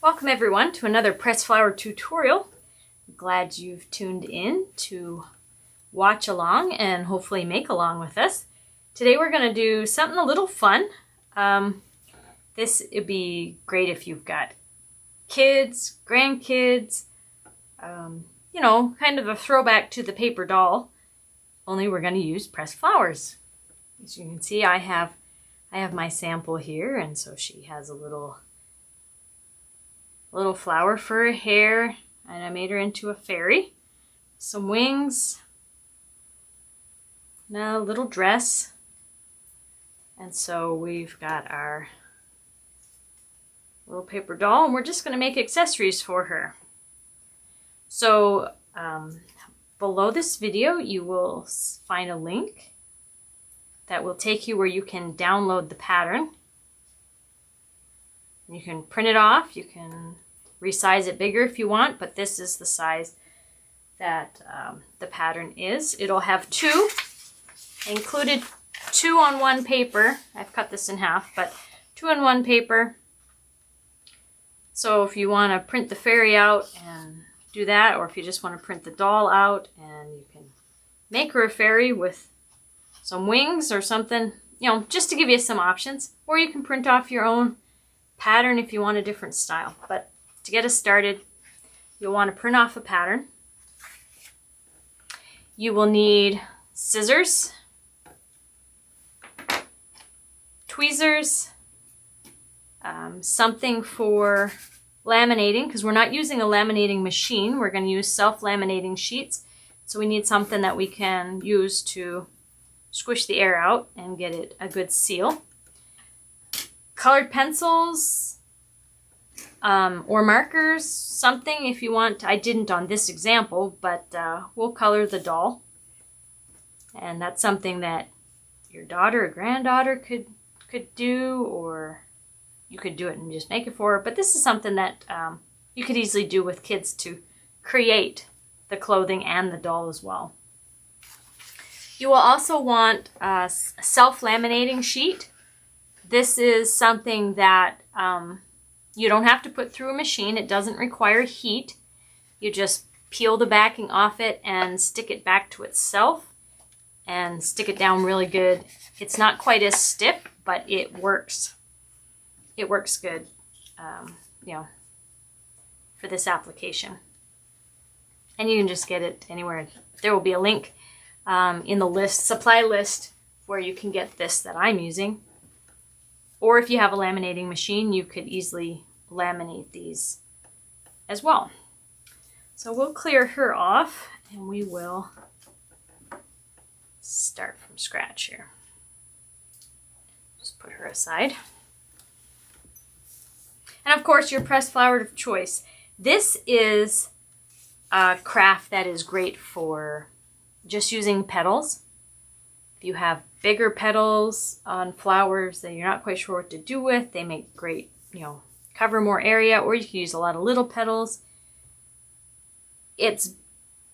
Welcome everyone to another press flower tutorial. I'm glad you've tuned in to watch along and hopefully make along with us. Today we're going to do something a little fun. This would be great if you've got kids, grandkids, you know, kind of a throwback to the paper doll, only we're going to use pressed flowers. As you can see, I have my sample here, and so she has a little flower for her hair, and I made her into a fairy. Some wings, and a little dress. And so we've got our little paper doll, and we're just going to make accessories for her. So below this video you will find a link that will take you where you can download the pattern. You can print it off, you can resize it bigger if you want, but this is the size that the pattern is. It'll have included two on one paper. I've cut this in half, but 2 on 1 paper. So if you want to print the fairy out and do that, or if you just want to print the doll out and you can make her a fairy with some wings or something, you know, just to give you some options. Or you can print off your own pattern if you want a different style. But to get us started, you'll want to print off a pattern. You will need scissors, tweezers, something for laminating, because we're not using a laminating machine. We're going to use self-laminating sheets. So we need something that we can use to squish the air out and get it a good seal. Colored pencils, or markers, something if you want. I didn't on this example, but we'll color the doll. And that's something that your daughter or granddaughter could do, or you could do it and just make it for her. But this is something that you could easily do with kids to create the clothing and the doll as well. You will also want a self-laminating sheet. This is something that you don't have to put through a machine. It doesn't require heat. You just peel the backing off it and stick it back to itself and stick it down really good. It's not quite as stiff, but it works. It works good, you know, for this application. And you can just get it anywhere. There will be a link in the supply list where you can get this that I'm using. Or if you have a laminating machine, you could easily laminate these as well. So we'll clear her off and we will start from scratch here. Just put her aside. And of course, your pressed flower of choice. This is a craft that is great for just using petals. If you have bigger petals on flowers that you're not quite sure what to do with, they make great, you know, cover more area, or you can use a lot of little petals. It's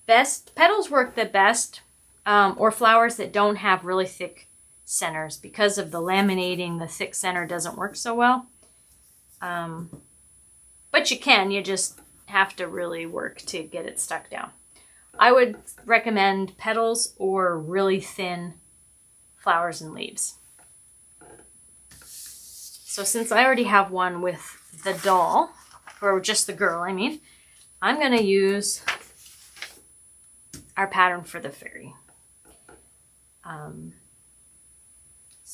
best, petals work the best, or flowers that don't have really thick centers. Because of the laminating, the thick center doesn't work so well. But you just have to really work to get it stuck down. I would recommend petals or really thin flowers and leaves. So since I already have one with the doll, or just the girl, I mean, I'm going to use our pattern for the fairy.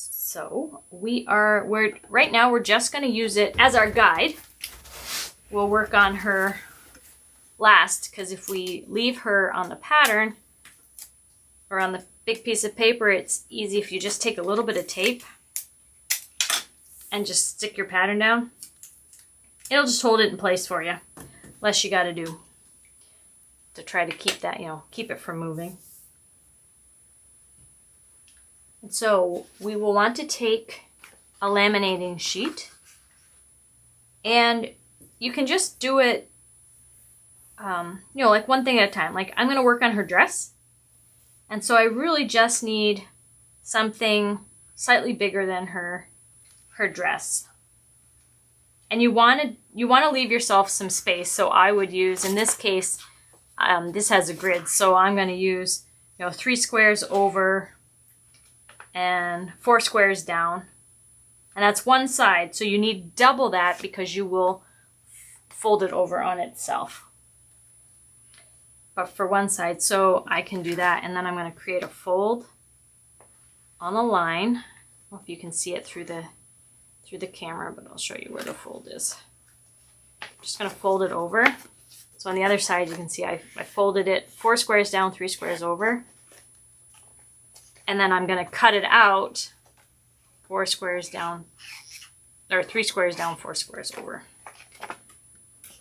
So right now we're just going to use it as our guide. We'll work on her last, because if we leave her on the pattern or on the big piece of paper, it's easy if you just take a little bit of tape and just stick your pattern down. It'll just hold it in place for you. Less you got to do to try to keep that, you know, keep it from moving. And so we will want to take a laminating sheet, and you can just do it, you know, like one thing at a time. Like I'm going to work on her dress. And so I really just need something slightly bigger than her dress. And you want to leave yourself some space. So I would use, in this case, this has a grid, so I'm going to use 3 squares over and 4 squares down, and that's one side. So you need double that because you will fold it over on itself. But for one side, so I can do that, and then I'm going to create a fold on a line. I don't know if you can see it through the camera, but I'll show you where the fold is. I'm just going to fold it over. So on the other side, you can see I folded it 4 squares down, 3 squares over. And then I'm going to cut it out 4 squares down, or 3 squares down, 4 squares over.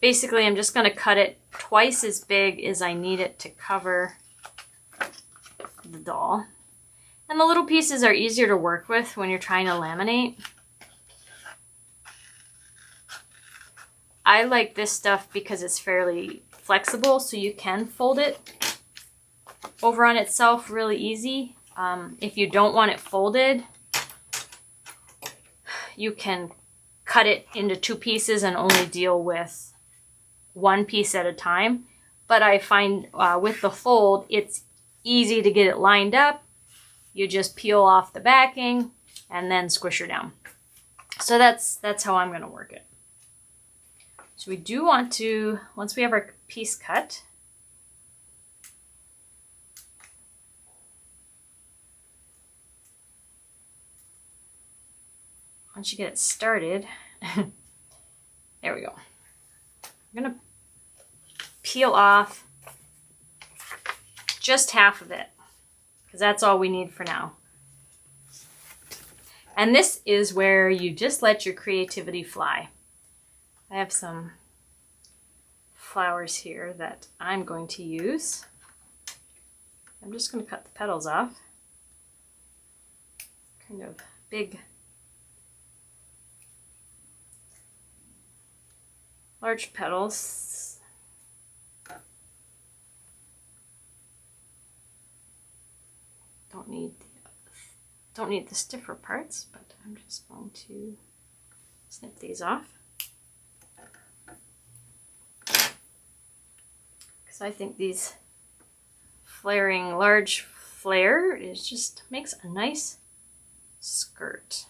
Basically, I'm just going to cut it twice as big as I need it to cover the doll. And the little pieces are easier to work with when you're trying to laminate. I like this stuff because it's fairly flexible, so you can fold it over on itself really easy. If you don't want it folded, you can cut it into 2 pieces and only deal with 1 piece at a time. But I find with the fold, it's easy to get it lined up. You just peel off the backing and then squish her down. So that's how I'm going to work it. So we do want to, once we have our piece cut, once you get it started, there we go. I'm going to peel off just half of it, because that's all we need for now. And this is where you just let your creativity fly. I have some flowers here that I'm going to use. I'm just going to cut the petals off. Kind of big, large petals. Don't need the stiffer parts, but I'm just going to snip these off. Because I think these flaring large flare just makes a nice skirt.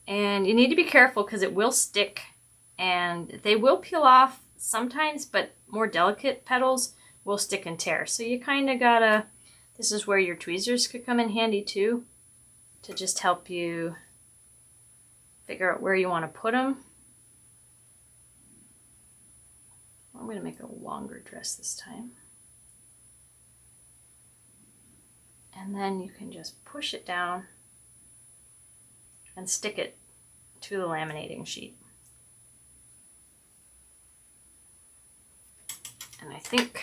And you need to be careful because it will stick and they will peel off sometimes, but more delicate petals will stick and tear. So you kind of gotta, this is where your tweezers could come in handy too, to just help you figure out where you want to put them. I'm going to make a longer dress this time. And then you can just push it down and stick it to the laminating sheet. And I think,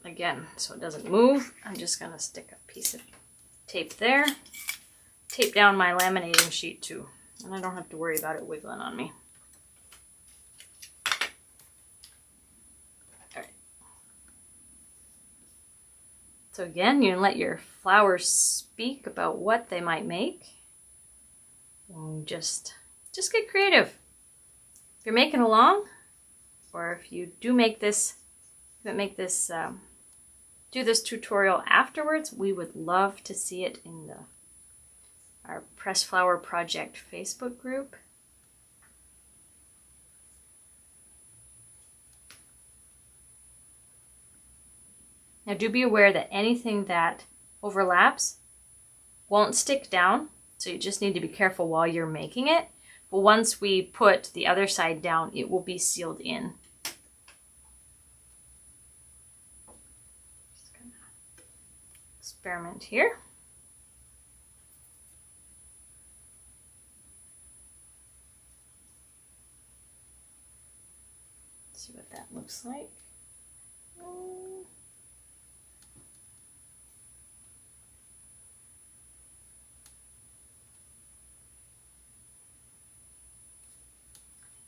again, so it doesn't move, I'm just going to stick a piece of tape there. Tape down my laminating sheet too, and I don't have to worry about it wiggling on me. All right. So again, you let your flowers speak about what they might make. And just get creative. If you're making along, or if you do make this, do this tutorial afterwards, we would love to see it in our Press Flower Project Facebook group. Now do be aware that anything that overlaps won't stick down, so you just need to be careful while you're making it. But once we put the other side down, it will be sealed in. Just gonna experiment here. See what that looks like.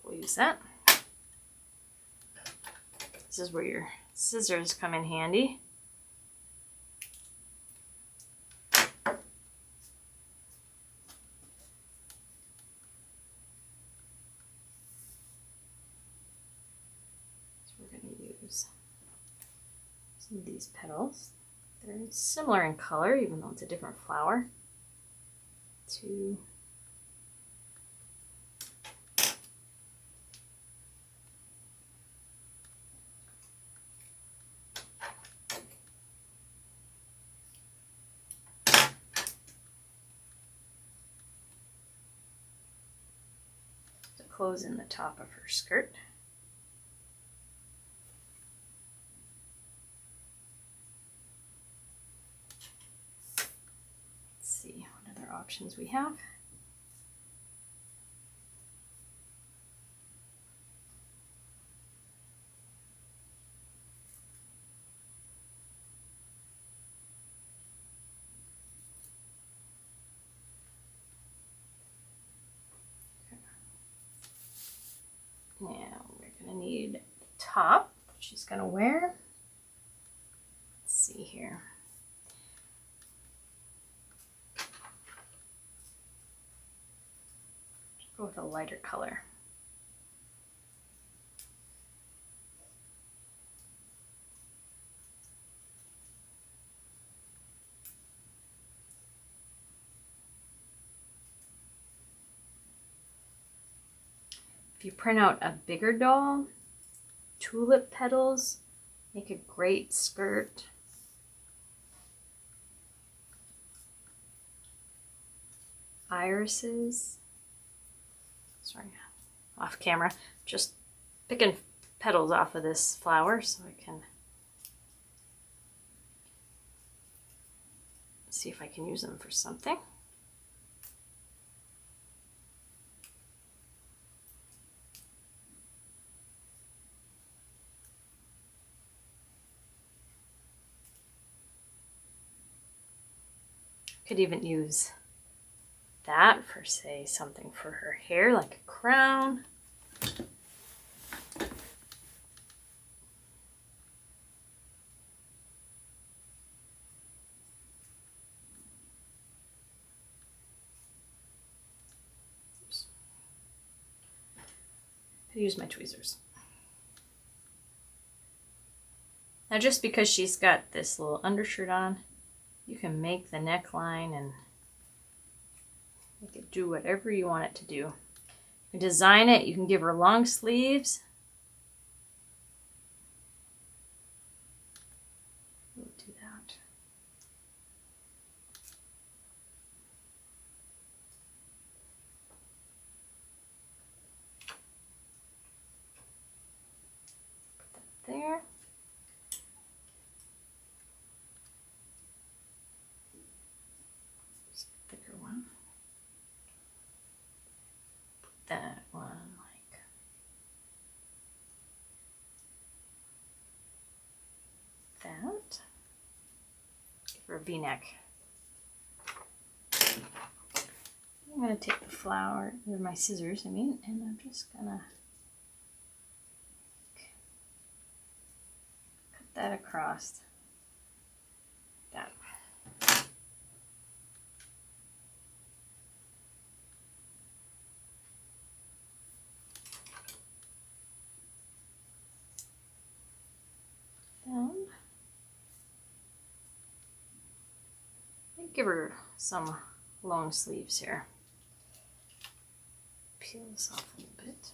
We'll use that. This is where your scissors come in handy. some of these petals. They're similar in color, even though it's a different flower. To close in the top of her skirt. Let's see what other options we have. Now we're going to need the top that she's going to wear. Let's see here. Go with a lighter color. If you print out a bigger doll, tulip petals make a great skirt. Irises. Sorry, off camera. Just picking petals off of this flower so I can see if I can use them for something. Could even use that for, say, something for her hair, like a crown. Oops. I use my tweezers. Now, just because she's got this little undershirt on, you can make the neckline and make it do whatever you want it to do. You design it, you can give her long sleeves. We'll do that. Put that there. That one like that. Give her a V-neck. I'm going to take the flower, or my scissors, and I'm just going to cut that across that. Give her some long sleeves here. Peel this off a little bit.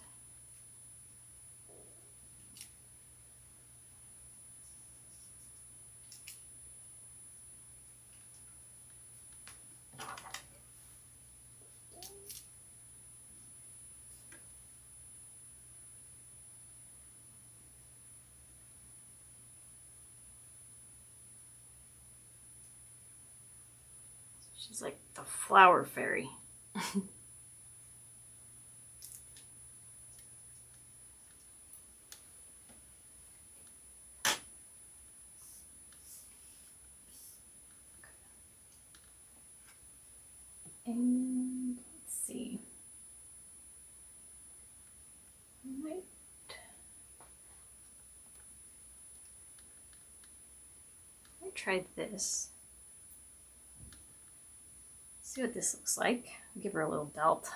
She's like the flower fairy. And let's see. I might try this. See what this looks like. Give her a little belt.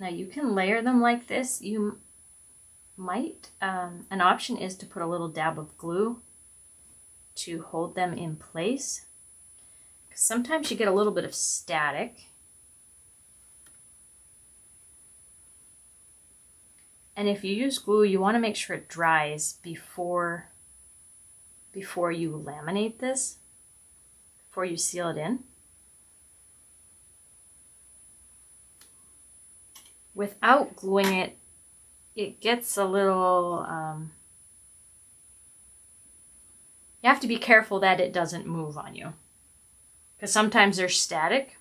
Now you can layer them like this. You might, an option is to put a little dab of glue to hold them in place. Sometimes you get a little bit of static. And if you use glue, you want to make sure it dries before you laminate this, before you seal it in. Without gluing it, it gets a little, you have to be careful that it doesn't move on you, because sometimes they're static.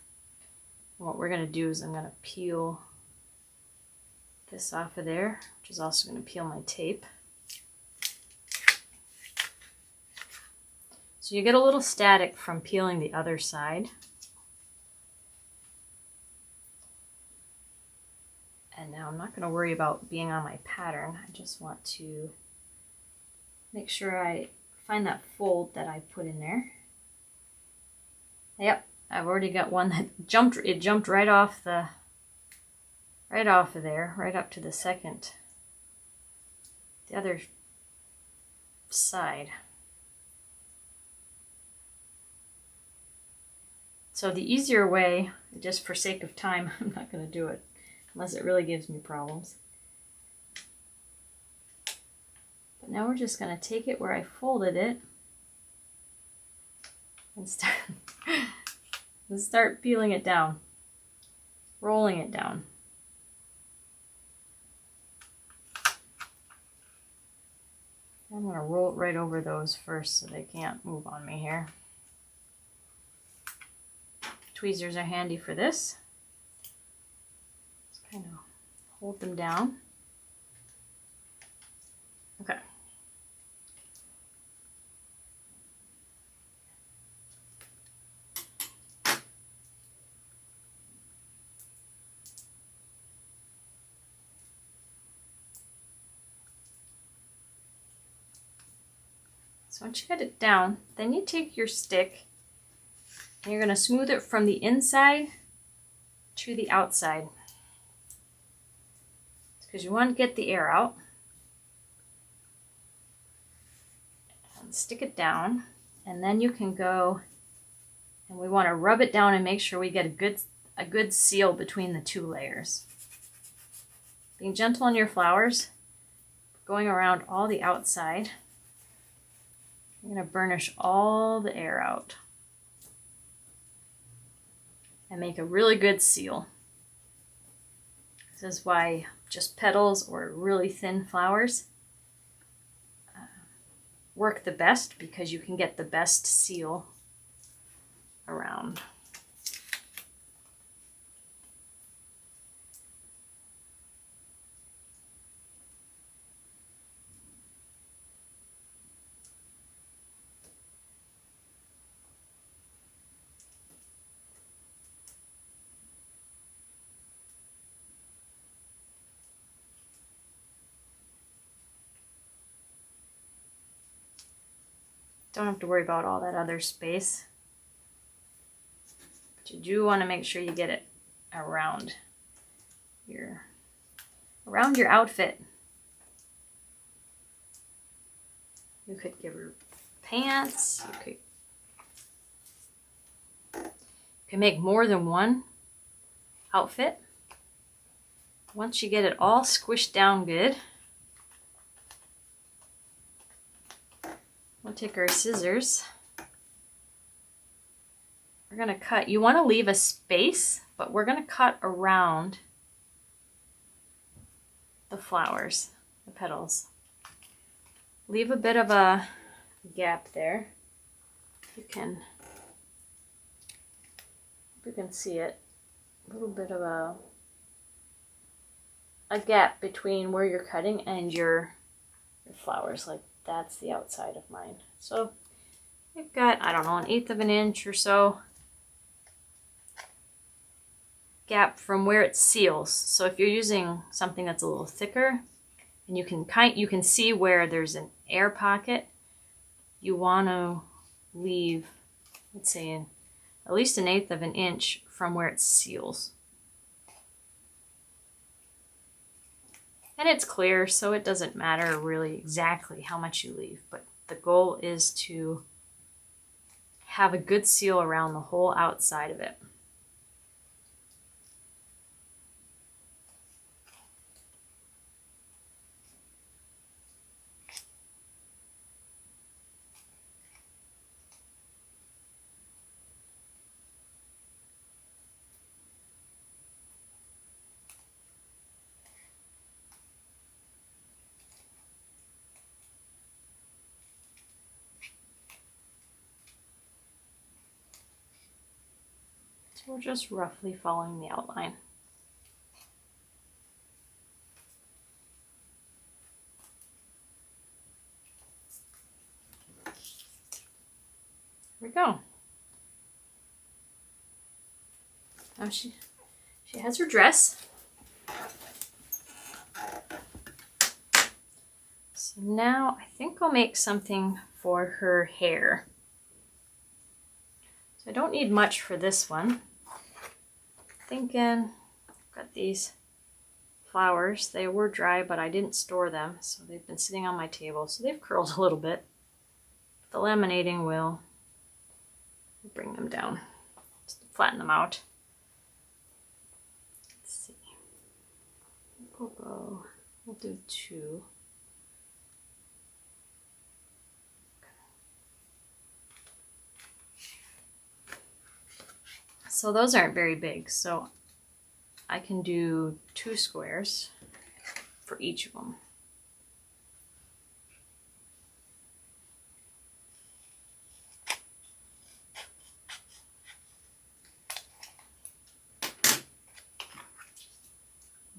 What we're going to do is I'm going to peel this off of there, which is also going to peel my tape. So you get a little static from peeling the other side. And now I'm not going to worry about being on my pattern. I just want to make sure I find that fold that I put in there. Yep, I've already got one that jumped. It jumped right off of there, right up to the other side. So the easier way, just for sake of time, I'm not going to do it unless it really gives me problems. But now we're just going to take it where I folded it and start peeling it down, rolling it down. I'm going to roll it right over those first so they can't move on me here. Tweezers are handy for this. Just kind of hold them down. Okay. So once you get it down, then you take your stick and you're going to smooth it from the inside to the outside. Because you want to get the air out. And stick it down, and then you can go, and we want to rub it down and make sure we get a good seal between the two layers. Being gentle on your flowers, going around all the outside. I'm going to burnish all the air out and make a really good seal. This is why just petals or really thin flowers work the best, because you can get the best seal around. Don't have to worry about all that other space. But you do want to make sure you get it around your outfit. You could give her pants. You can make more than one outfit. Once you get it all squished down good, we'll take our scissors. We're going to cut. You want to leave a space, but we're going to cut around the flowers, the petals. Leave a bit of a gap there. You can see it. A little bit of a gap between where you're cutting and your flowers. Like that's the outside of mine. So I've got, I don't know, 1/8 of an inch or so gap from where it seals. So if you're using something that's a little thicker, and you can see where there's an air pocket, you want to leave, let's say, at least 1/8 of an inch from where it seals. And it's clear, so it doesn't matter really exactly how much you leave, but the goal is to have a good seal around the whole outside of it. So we're just roughly following the outline. Here we go. Now she has her dress. So now I think I'll make something for her hair. So I don't need much for this one. Thinking, I've got these flowers. They were dry, but I didn't store them, so they've been sitting on my table. So they've curled a little bit. The laminating will bring them down, just to flatten them out. Let's see. We'll do 2. So those aren't very big, so I can do 2 squares for each of them.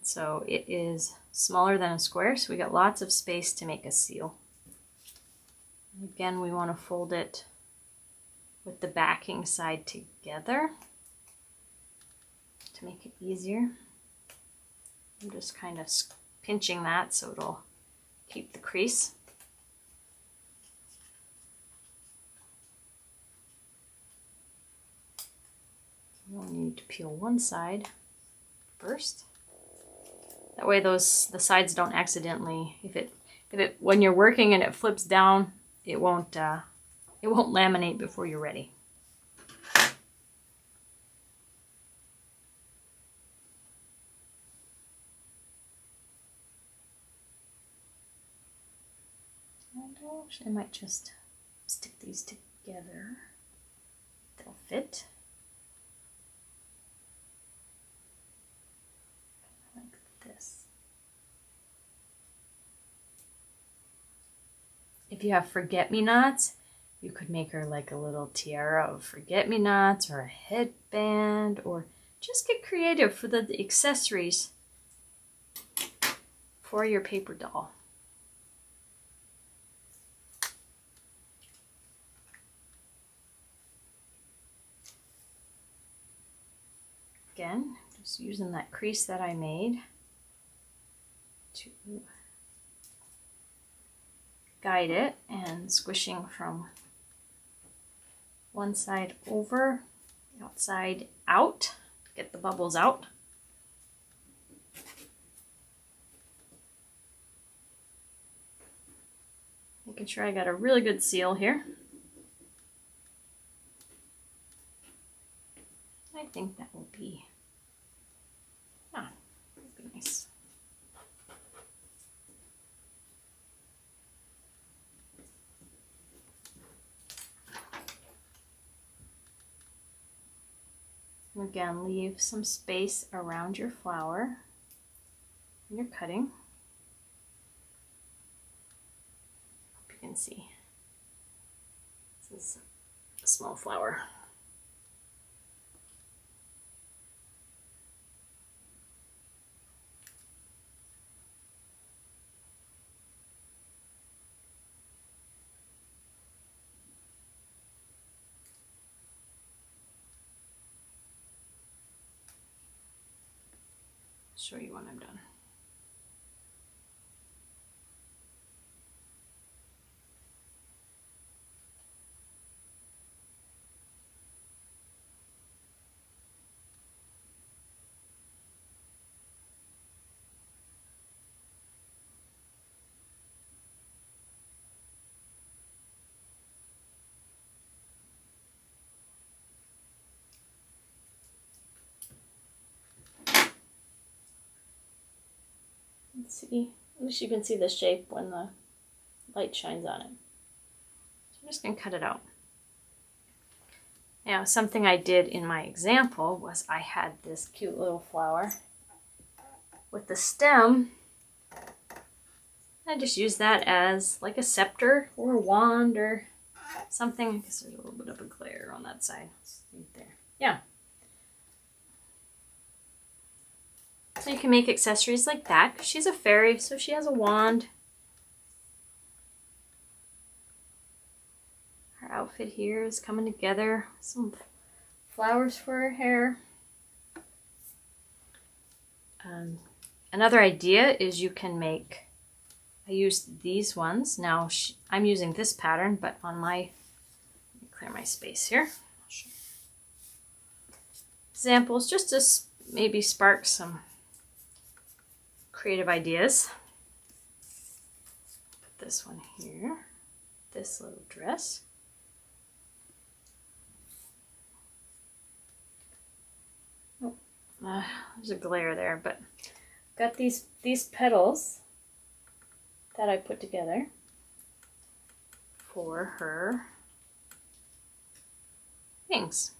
So it is smaller than a square, so we got lots of space to make a seal. Again, we want to fold it with the backing side together to make it easier. I'm just kind of pinching that so it'll keep the crease. We'll need to peel one side first. That way the sides don't accidentally, if it when you're working and it flips down, it won't laminate before you're ready. I might just stick these together. They'll fit. Like this. If you have forget-me-nots, you could make her like a little tiara of forget-me-nots or a headband, or just get creative for the accessories for your paper doll. Again, just using that crease that I made to guide it and squishing from one side over, the outside out, get the bubbles out. Making sure I got a really good seal here. I think that will be, that'll be nice. Again, leave some space around your flower when you're cutting. Hope you can see. This is a small flower. Show you when I'm done. Let's see. At least you can see the shape when the light shines on it. So I'm just going to cut it out. Now, something I did in my example was I had this cute little flower with the stem. I just used that as like a scepter or a wand or something. I guess there's a little bit of a glare on that side. Right there. Yeah. So you can make accessories like that. She's a fairy, so she has a wand. Her outfit here is coming together. Some flowers for her hair. Another idea is you can make, I used these ones. Now I'm using this pattern, but on my, let me clear my space here. Examples just to maybe spark some creative ideas. Put this one here, this little dress. Oh, there's a glare there, but got these petals that I put together for her wings.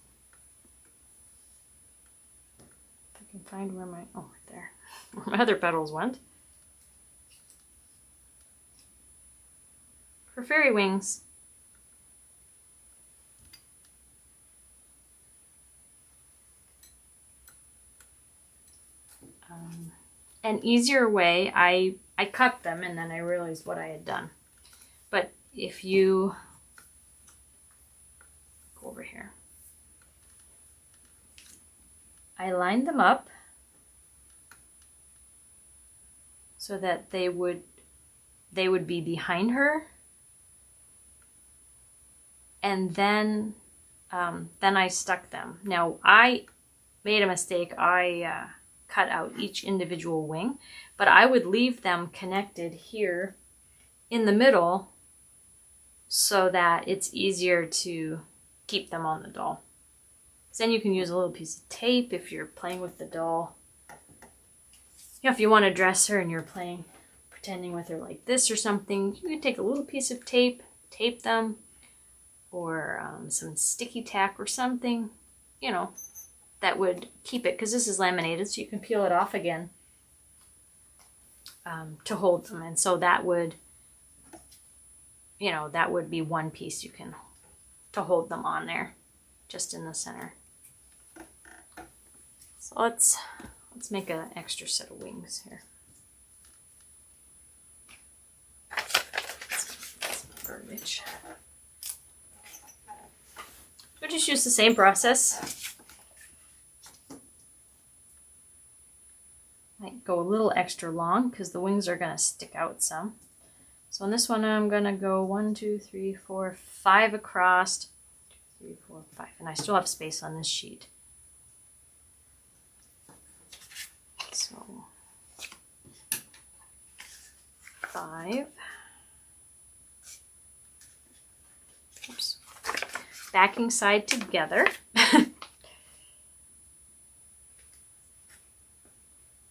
If I can find where my, oh, right there, where my other petals went. For fairy wings. An easier way, I cut them and then I realized what I had done. But if you go over here, I lined them up so that they would be behind her, and then I stuck them. Now I made a mistake. I cut out each individual wing, but I would leave them connected here in the middle so that it's easier to keep them on the doll. Then you can use a little piece of tape if you're playing with the doll. You know, if you want to dress her and you're pretending with her like this or something, you can take a little piece of tape, tape them, or some sticky tack or something, you know, that would keep it, because this is laminated, so you can peel it off again to hold them. And so that would, you know, that would be one piece you can, to hold them on there, just in the center. So let's make an extra set of wings here. That's garbage. We'll just use the same process. Might go a little extra long because the wings are going to stick out some. So on this one, I'm going to go 1, 2, 3, 4, 5 across. 2, 3, 4, 5. And I still have space on this sheet. So 5. Oops. Backing side together.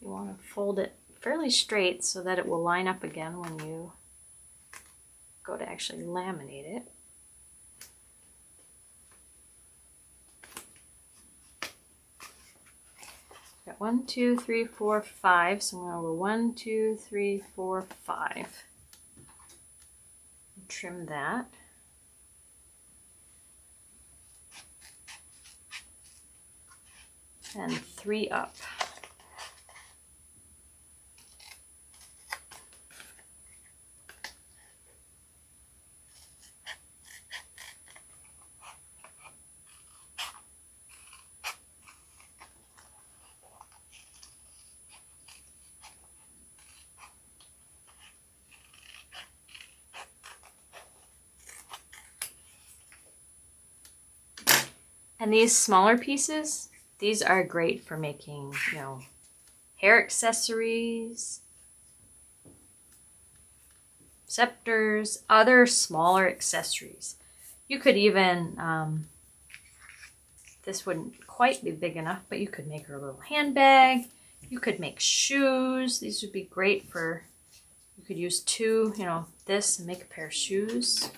You want to fold it fairly straight so that it will line up again when you go to actually laminate it. Got 1, 2, 3, 4, 5. So I'm going to go 1, 2, 3, 4, 5. Trim that. And 3 up. And these smaller pieces, these are great for making, you know, hair accessories, scepters, other smaller accessories. You could even, this wouldn't quite be big enough, but you could make her a little handbag. You could make shoes. These would be great for, you could use two, you know, this and make a pair of shoes.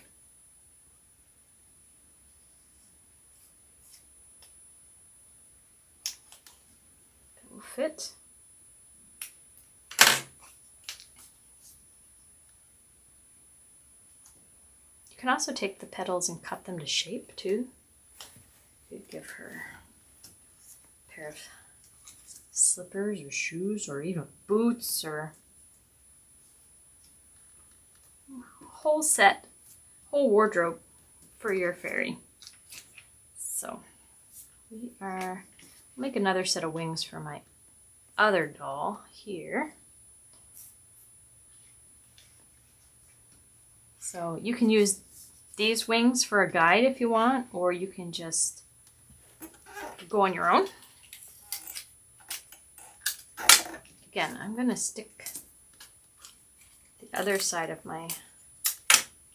That will fit. You can also take the petals and cut them to shape too. You could give her a pair of slippers or shoes or even boots or a whole set, whole wardrobe for your fairy. So we are, make another set of wings for my other doll here. So you can use these wings for a guide if you want, or you can just go on your own. Again, I'm going to stick the other side of my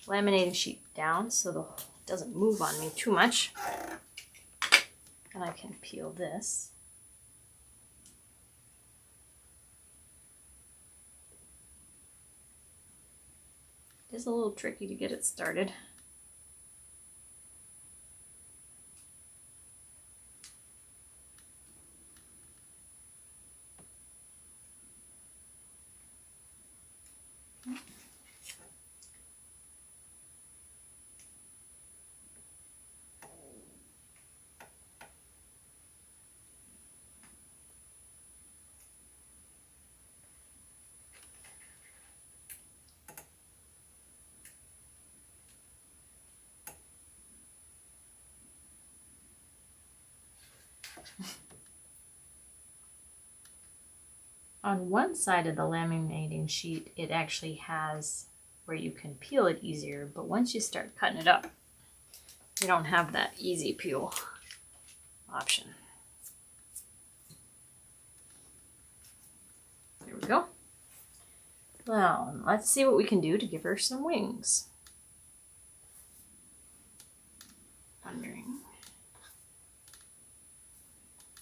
laminating sheet down so it doesn't move on me too much. And I can peel this. It is a little tricky to get it started. On one side of the laminating sheet, it actually has where you can peel it easier, but once you start cutting it up, you don't have that easy peel option. There we go. Well, let's see what we can do to give her some wings. Wondering.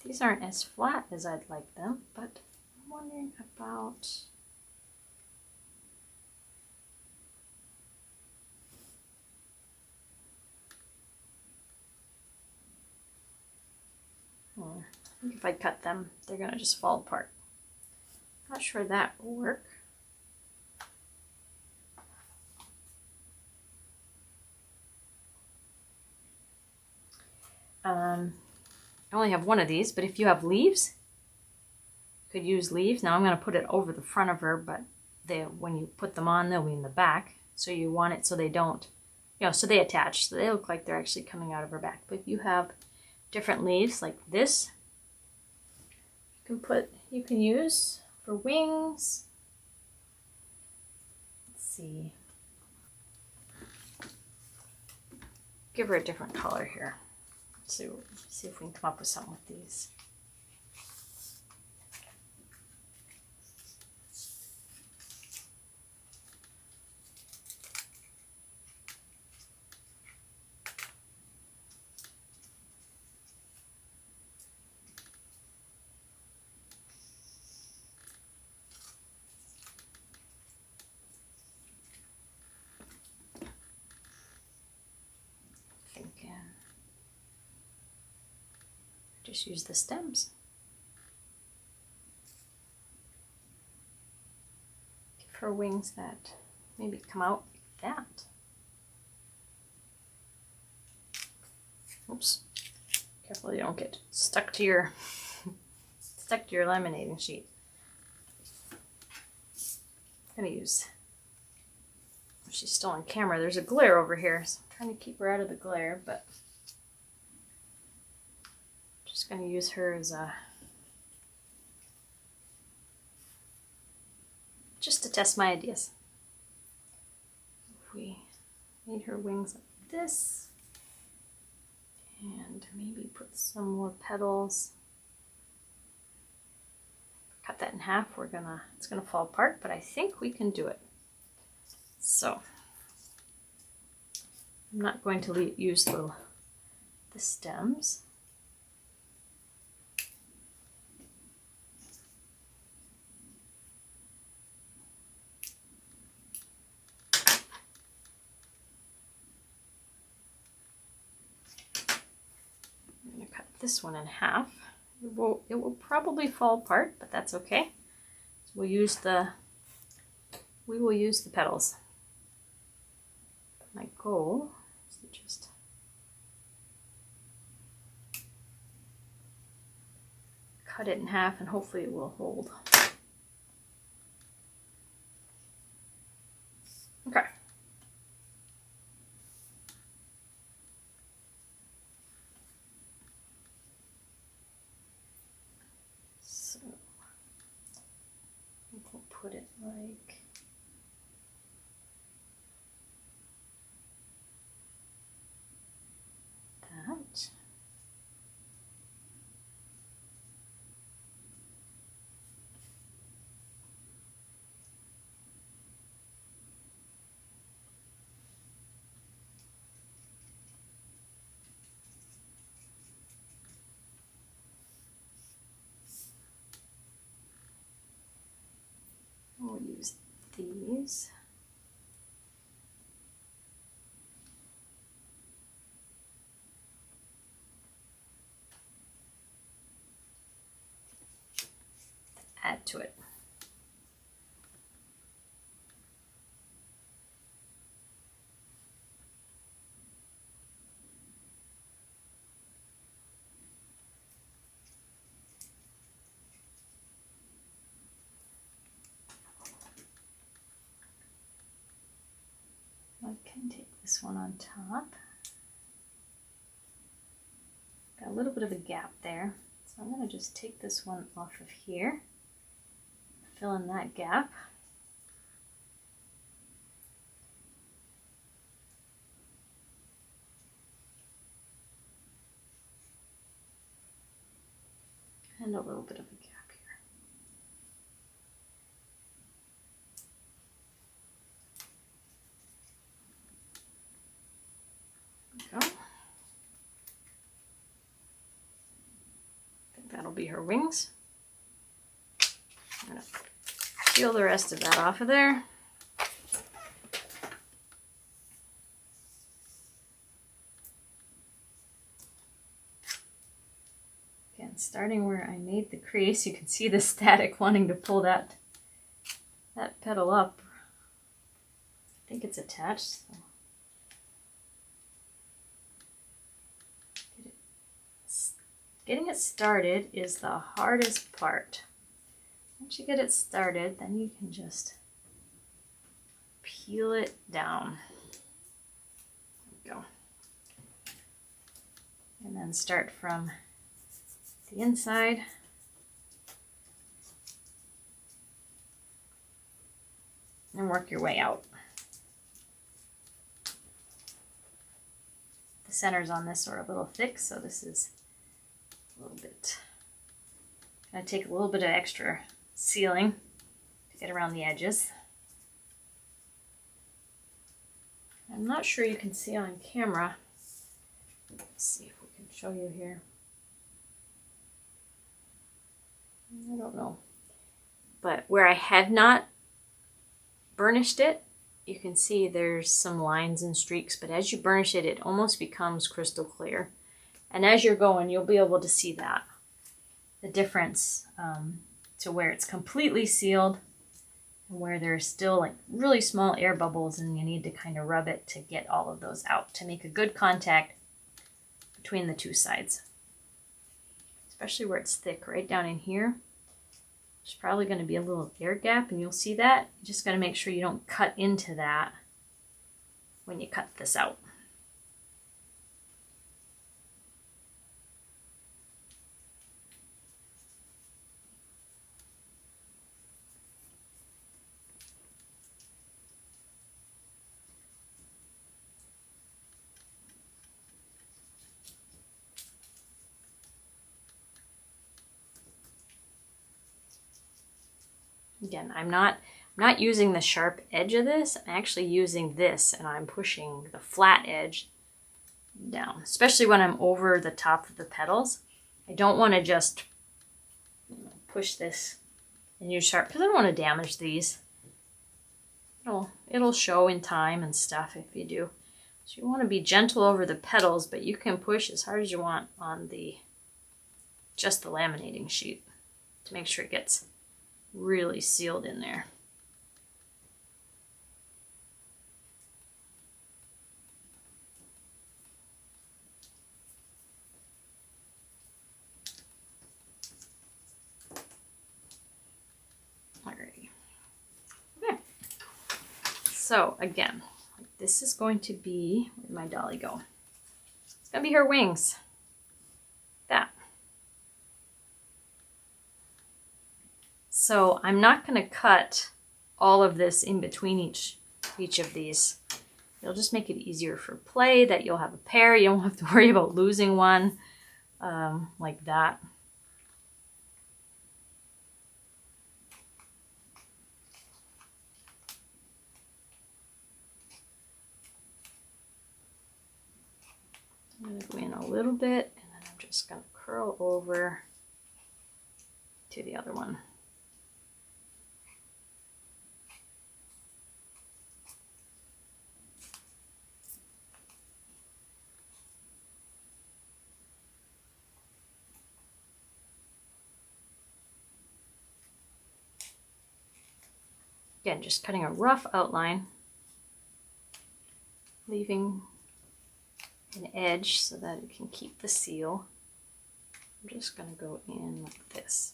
These aren't as flat as I'd like them, but I'm wondering about I think if I cut them, they're gonna just fall apart. Not sure that will work. I only have one of these, but if you have leaves, you could use leaves. Now I'm going to put it over the front of her, but when you put them on, they'll be in the back. So you want it so they don't, so they attach. So they look like they're actually coming out of her back. But if you have different leaves like this, you can use for wings. Let's see. Give her a different color here. See if we can come up with something with these. Just use the stems. Give her wings that maybe come out like that. Oops. Careful you don't get stuck to your laminating sheet. I'm gonna use, she's still on camera. There's a glare over here, so I'm trying to keep her out of the glare, but just going to use her as just to test my ideas. If we made her wings like this, and maybe put some more petals, cut that in half, it's gonna fall apart, but I think we can do it. So I'm not going to use the stems. this one in half. It will probably fall apart, but that's okay. So we will use the petals. My goal is to just cut it in half and hopefully it will hold. Okay. So we'll put it like that. We'll use these. Add to it. I can take this one on top. Got a little bit of a gap there, so I'm going to just take this one off of here, fill in that gap. And a little bit of a gap here. There we go. I think that'll be her wings. I'm going to peel the rest of that off of there. Again, starting where I made the crease, you can see the static wanting to pull that petal up. I think it's attached. So. Getting it started is the hardest part. Once you get it started, then you can just peel it down. There we go. And then start from the inside. And work your way out. The centers on this are a little thick, so this is a little bit. I'm going to take a little bit of extra sealing to get around the edges. I'm not sure you can see on camera. Let's see if we can show you here. I don't know. But where I had not burnished it, you can see there's some lines and streaks, but as you burnish it, it almost becomes crystal clear. And as you're going, you'll be able to see that. The difference to where it's completely sealed and where there's still like really small air bubbles, and you need to kind of rub it to get all of those out to make a good contact between the two sides. Especially where it's thick, right down in here. There's probably going to be a little air gap, and you'll see that. You just got to make sure you don't cut into that when you cut this out. Again, I'm not using the sharp edge of this. I'm actually using this, and I'm pushing the flat edge down, especially when I'm over the top of the petals. I don't want to just push this and use sharp, because I don't want to damage these. It'll show in time and stuff if you do. So you want to be gentle over the petals, but you can push as hard as you want on the just the laminating sheet to make sure it gets really sealed in there. Alrighty. Okay. So again, this is going to be, where did my dolly go? It's gonna be her wings. That. So I'm not going to cut all of this in between each of these. It'll just make it easier for play, that you'll have a pair. You don't have to worry about losing one like that. I'm going to go in a little bit, and then I'm just going to curl over to the other one. Again, just cutting a rough outline, leaving an edge so that it can keep the seal. I'm just going to go in like this.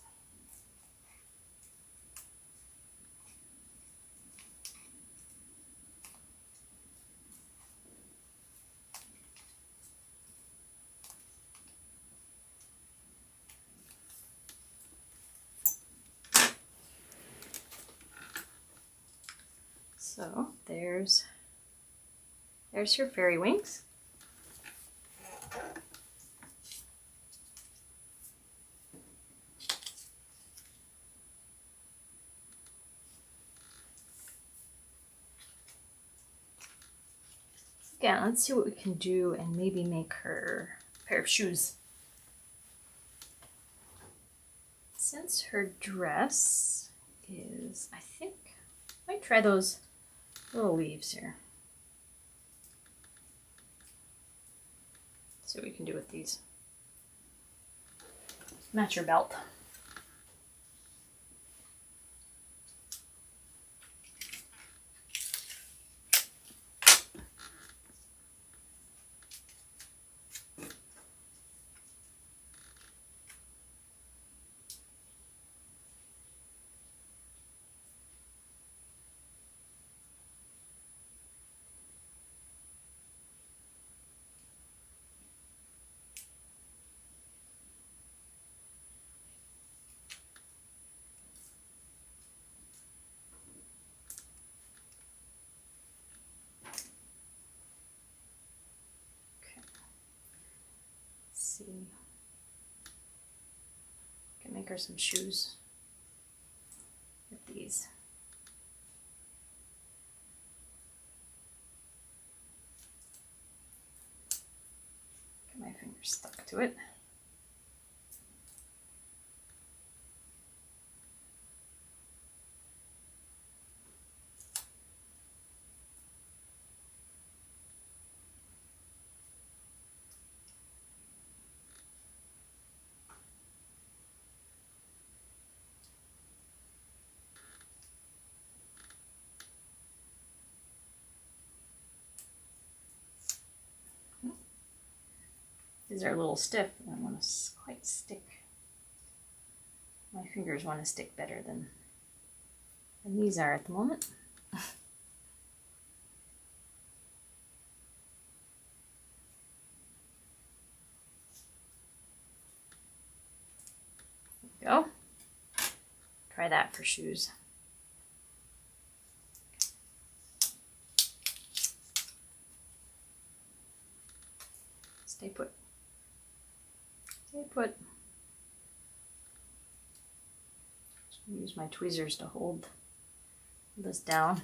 So there's her fairy wings. Again, let's see what we can do and maybe make her a pair of shoes. Since her dress is, I think, I might try those little leaves here. See what we can do with these. Match your belt. See, can make her some shoes with these. Get my fingers stuck to it. These are a little stiff, and I want to quite stick. My fingers want to stick better than these are at the moment. There we go. Try that for shoes. Stay put. Stay put. Just use my tweezers to hold this down.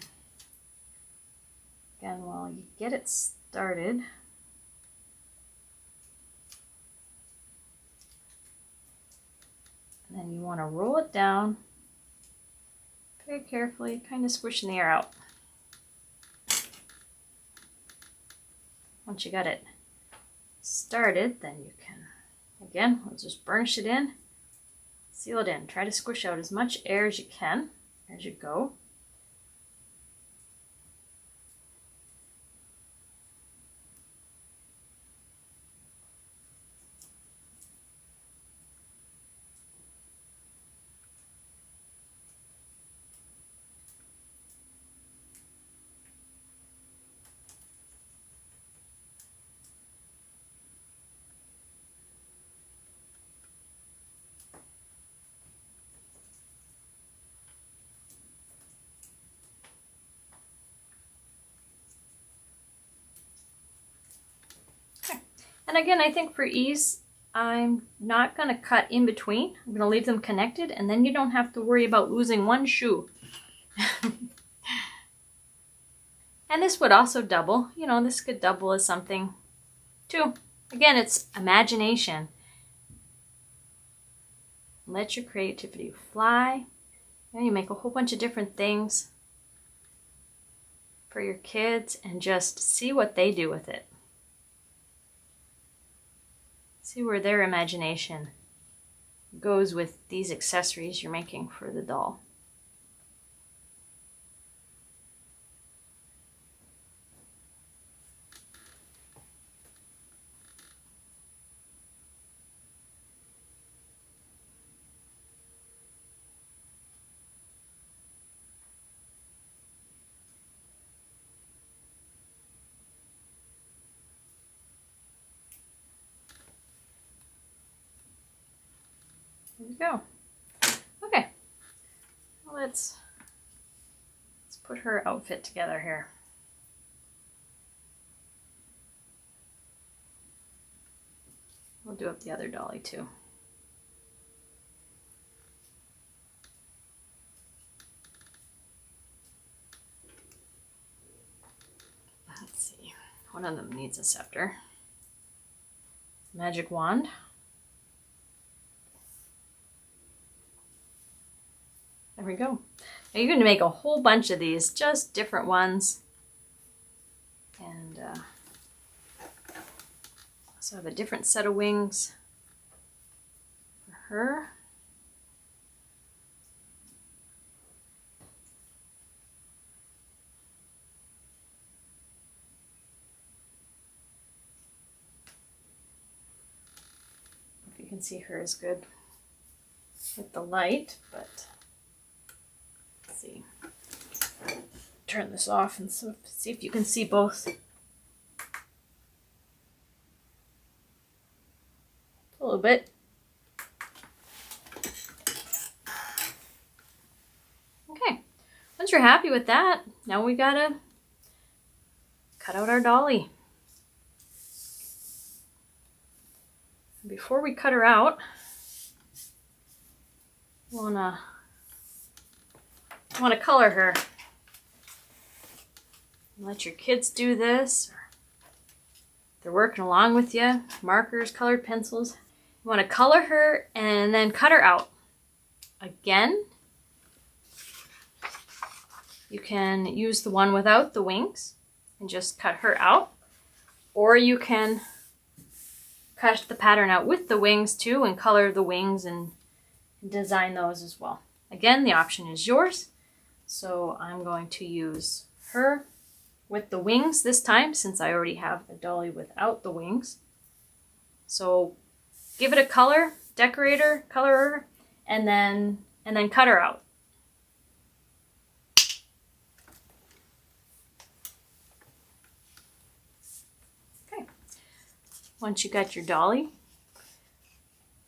Again, while you get it started, and then you want to roll it down very carefully, kind of squishing the air out. Once you got it started, then you can Again, we'll just burnish it in, seal it in. Try to squish out as much air as you can as you go. And again, I think for ease, I'm not going to cut in between. I'm going to leave them connected, and then you don't have to worry about losing one shoe. And this would also double. You know, this could double as something too. Again, it's imagination. Let your creativity fly. And you make a whole bunch of different things for your kids and just see what they do with it. See where their imagination goes with these accessories you're making for the doll. There we go. Okay, well, let's put her outfit together here. We'll do up the other dolly too. Let's see, one of them needs a scepter. Magic wand. There we go. Now you're going to make a whole bunch of these, just different ones. And also have a different set of wings for her. If you can see her is good with the light, but see. Turn this off and see if you can see both. A little bit. Okay, once you're happy with that, now we gotta cut out our dolly. Before we cut her out, wanna color her. Let your kids do this. They're working along with you. Markers, colored pencils. You want to color her and then cut her out. Again, you can use the one without the wings and just cut her out. Or you can cut the pattern out with the wings too and color the wings and design those as well. Again, the option is yours. So I'm going to use her with the wings this time since I already have a dolly without the wings. So give it a color, decorate her, color her, and then cut her out. Okay. Once you got your dolly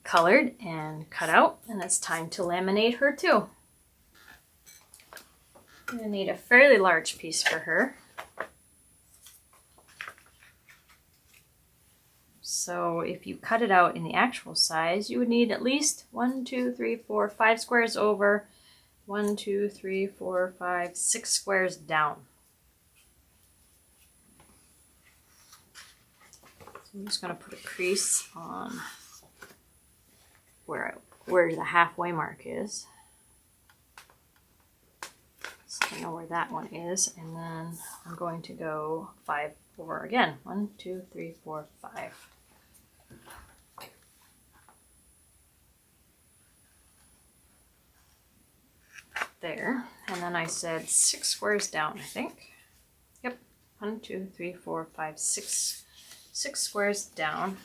colored and cut out, and it's time to laminate her too. I'm going to need a fairly large piece for her. So if you cut it out in the actual size, you would need at least 1, 2, 3, 4, 5 squares over, 1, 2, 3, 4, 5, 6 squares down. So I'm just going to put a crease on where the halfway mark is. So I know where that one is, and then I'm going to go 5 over again. 1, 2, 3, 4, 5. there. And then I said 6 squares down, I think. Yep, 1, 2, 3, 4, 5, 6. 6 squares down.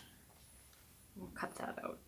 We'll cut that out.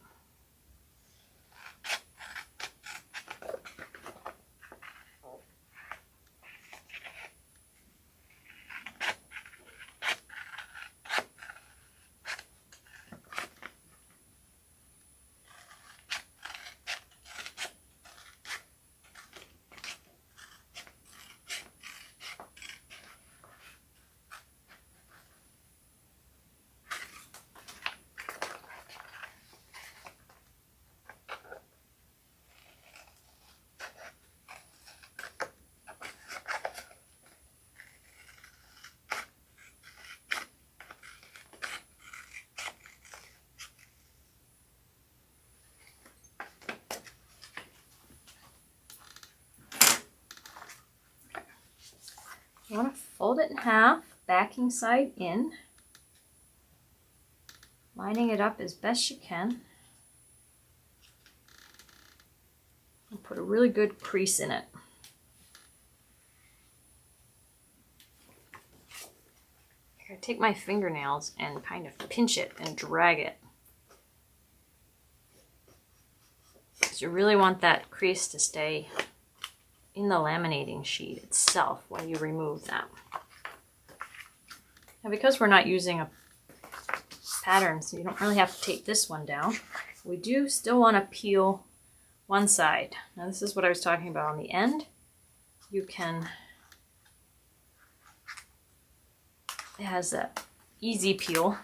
You want to fold it in half, backing side in, lining it up as best you can, and put a really good crease in it. I take my fingernails and kind of pinch it and drag it. Because you really want that crease to stay in the laminating sheet itself while you remove that. Now because we're not using a pattern, so you don't really have to take this one down, we do still want to peel one side. Now this is what I was talking about on the end. You can, it has that easy peel.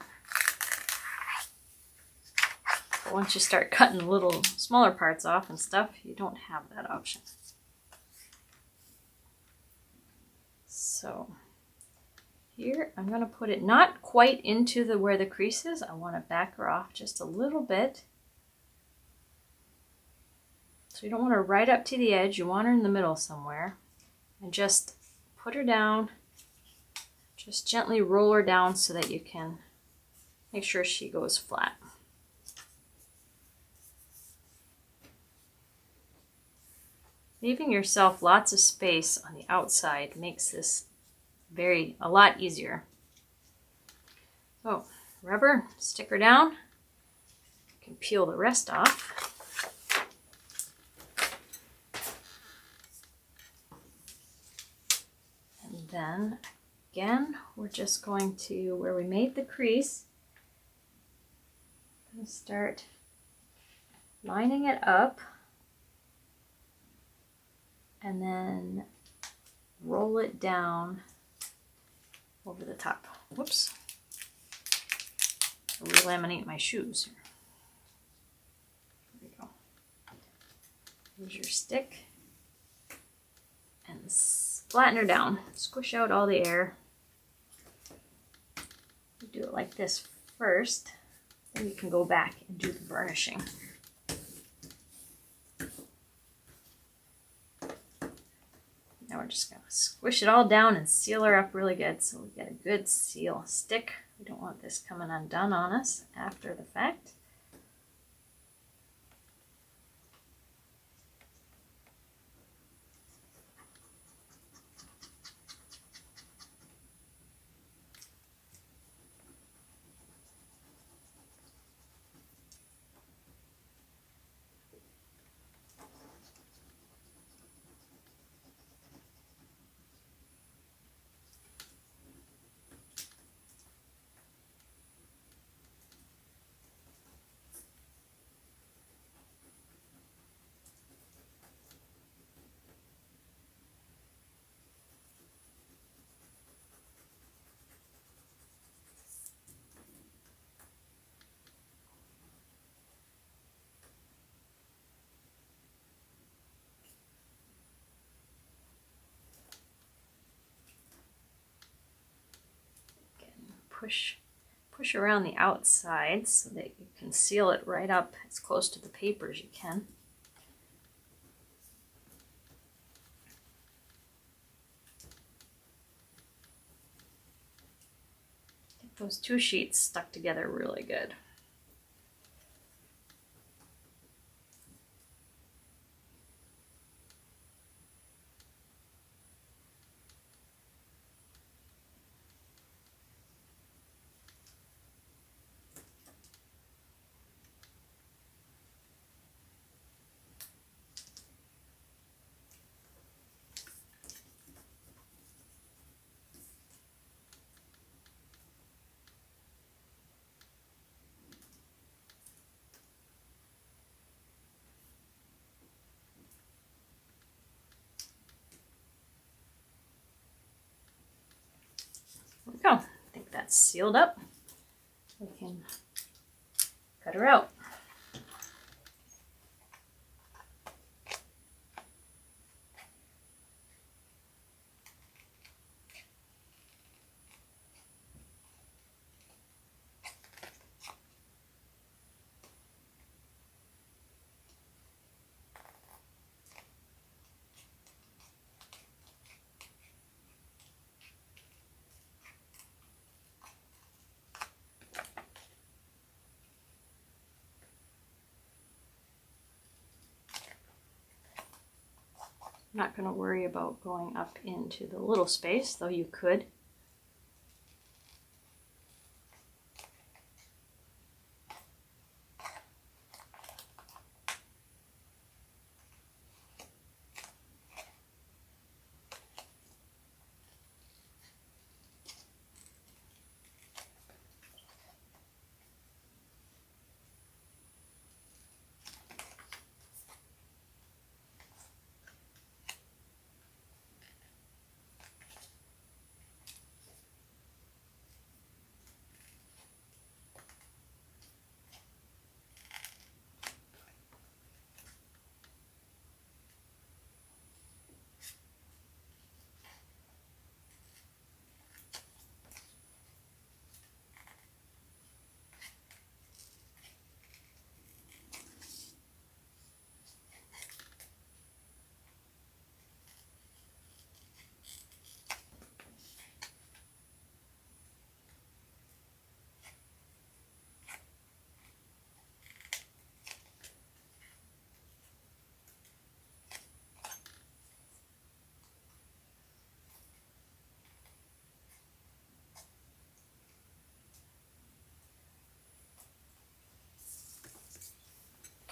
But once you start cutting little smaller parts off and stuff, you don't have that option. So here I'm going to put it not quite into where the crease is. I want to back her off just a little bit. So you don't want her right up to the edge. You want her in the middle somewhere. And just put her down. Just gently roll her down so that you can make sure she goes flat. Leaving yourself lots of space on the outside makes this a lot easier. So, rubber, stick her down. You can peel the rest off. And then, again, we're just going to, where we made the crease, I'm going to start lining it up. And then roll it down over the top. Whoops. I re-laminate my shoes here. There we go. Here's your stick. And flatten her down. Squish out all the air. You do it like this first. Then you can go back and do the burnishing. Now we're just going to squish it all down and seal her up really good so we get a good seal stick. We don't want this coming undone on us after the fact. Push around the outside so that you can seal it right up as close to the paper as you can. Get those two sheets stuck together really good. There we go. I think that's sealed up. We can cut her out. I'm not going to worry about going up into the little space, though you could.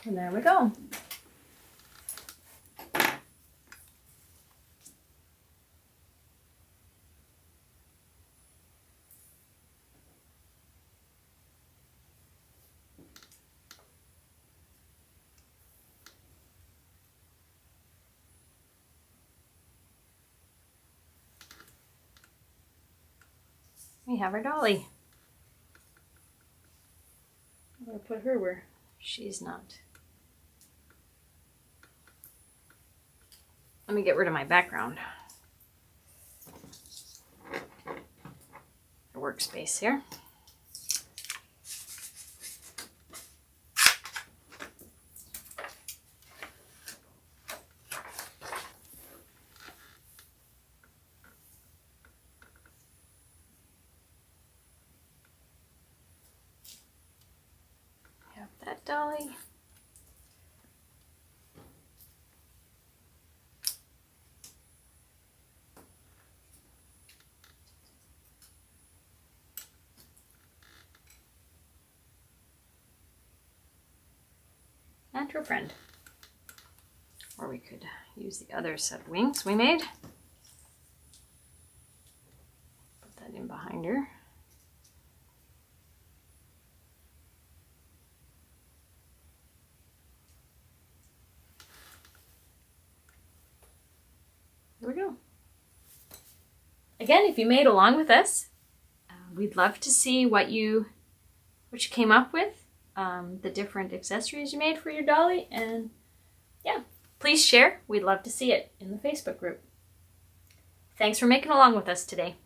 And there we go. We have our dolly. I'm going to put her where she's not. Let me get rid of my background. The workspace here. Have that dolly. And her friend. Or we could use the other set of wings we made. Put that in behind her. There we go. Again, if you made along with us, we'd love to see what you came up with. The different accessories you made for your dolly, and yeah, please share. We'd love to see it in the Facebook group. Thanks for making along with us today.